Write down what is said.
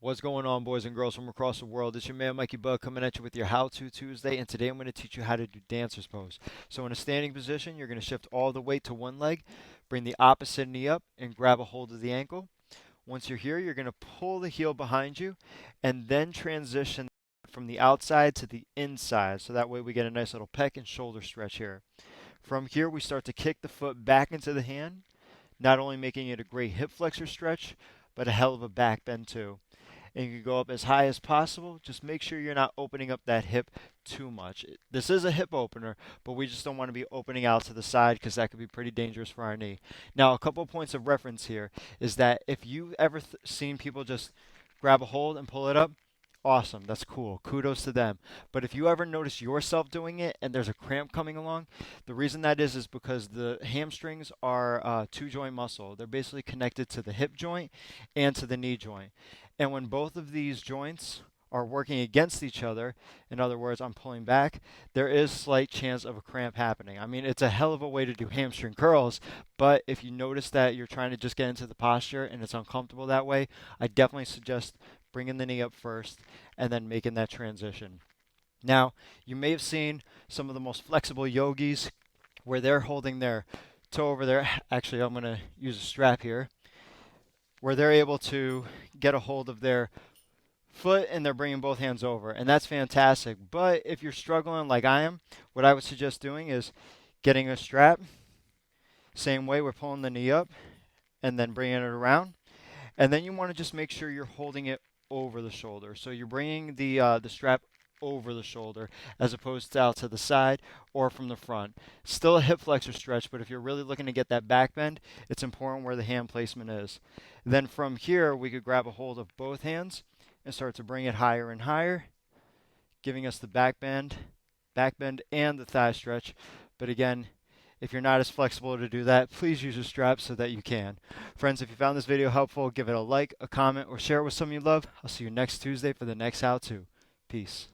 What's going on, boys and girls from across the world? It's your man Mikey Bug coming at you with your How To Tuesday, and today I'm going to teach you how to do dancer's pose. So in a standing position, you're going to shift all the weight to one leg, bring the opposite knee up, and grab a hold of the ankle. Once you're here, you're going to pull the heel behind you, and then transition from the outside to the inside. So that way we get a nice little pec and shoulder stretch here. From here, we start to kick the foot back into the hand, not only making it a great hip flexor stretch, but a hell of a back bend too. And you can go up as high as possible. Just make sure you're not opening up that hip too much. This is a hip opener, but we just don't want to be opening out to the side because that could be pretty dangerous for our knee. Now, a couple of points of reference here is that if you've ever seen people just grab a hold and pull it up, awesome, that's cool, kudos to them. But if you ever notice yourself doing it and there's a cramp coming along, the reason that is because the hamstrings are two joint muscle. They're basically connected to the hip joint and to the knee joint. And when both of these joints are working against each other, in other words, I'm pulling back, there is slight chance of a cramp happening. I mean, it's a hell of a way to do hamstring curls, but if you notice that you're trying to just get into the posture and it's uncomfortable that way, I definitely suggest bringing the knee up first and then making that transition. Now, you may have seen some of the most flexible yogis where they're holding their toe over there. Actually, I'm going to use a strap here where they're able to get a hold of their foot and they're bringing both hands over. And that's fantastic. But if you're struggling like I am, what I would suggest doing is getting a strap. Same way, we're pulling the knee up and then bringing it around. And then you want to just make sure you're holding it over the shoulder. So you're bringing the strap over the shoulder as opposed to out to the side or from the front. Still a hip flexor stretch, but if you're really looking to get that back bend, it's important where the hand placement is. Then from here, we could grab a hold of both hands and start to bring it higher and higher, giving us the back bend and the thigh stretch. But again, if you're not as flexible to do that, please use a strap so that you can. Friends, if you found this video helpful, give it a like, a comment, or share it with someone you love. I'll see you next Tuesday for the next how-to. Peace.